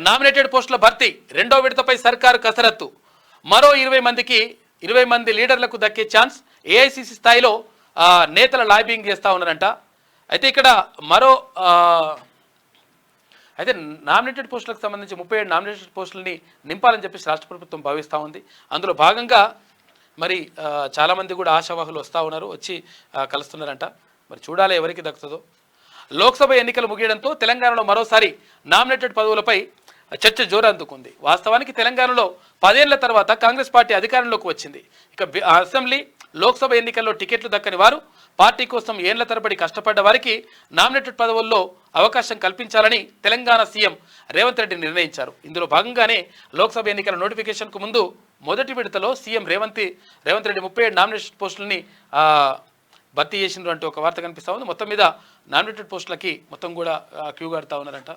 Nominated పోస్టుల భర్తీ రెండో విడతపై సర్కారు కసరత్తు. మరో 20 మంది లీడర్లకు దక్కే ఛాన్స్. ఏఐసిసి స్థాయిలో నేతల లాబింగ్ చేస్తూ ఉన్నారంట. అయితే ఇక్కడ మరో అయితే నామినేటెడ్ పోస్టులకు సంబంధించి 37 నామినేటెడ్ పోస్టులని నింపాలని చెప్పేసి రాష్ట్ర ప్రభుత్వం భావిస్తూ ఉంది. అందులో భాగంగా మరి చాలామంది కూడా ఆశావాహులు వస్తూ ఉన్నారు, వచ్చి కలుస్తున్నారంట. మరి చూడాలి ఎవరికి దక్కుతుందో. లోక్సభ ఎన్నికలు ముగియడంతో తెలంగాణలో మరోసారి నామినేటెడ్ పదవులపై చర్చ జోరందుకుంది. వాస్తవానికి తెలంగాణలో 10 ఏళ్ల తర్వాత కాంగ్రెస్ పార్టీ అధికారంలోకి వచ్చింది. ఇక అసెంబ్లీ, లోక్సభ ఎన్నికల్లో టికెట్లు దక్కని వారు, పార్టీ కోసం ఏళ్ల తరబడి కష్టపడ్డ వారికి నామినేటెడ్ పదవుల్లో అవకాశం కల్పించాలని తెలంగాణ సీఎం రేవంత్ రెడ్డి నిర్ణయించారు. ఇందులో భాగంగానే లోక్సభ ఎన్నికల నోటిఫికేషన్కు ముందు మొదటి విడతలో సీఎం రేవంత్ రెడ్డి 37 నామినేటెడ్ పోస్టులని భర్తీ చేసిండ్రు అంటూ ఒక వార్త కనిపిస్తూ ఉంది. మొత్తం మీద నామినేటెడ్ పోస్టులకి మొత్తం కూడా క్యూ కడతా ఉన్నారంట.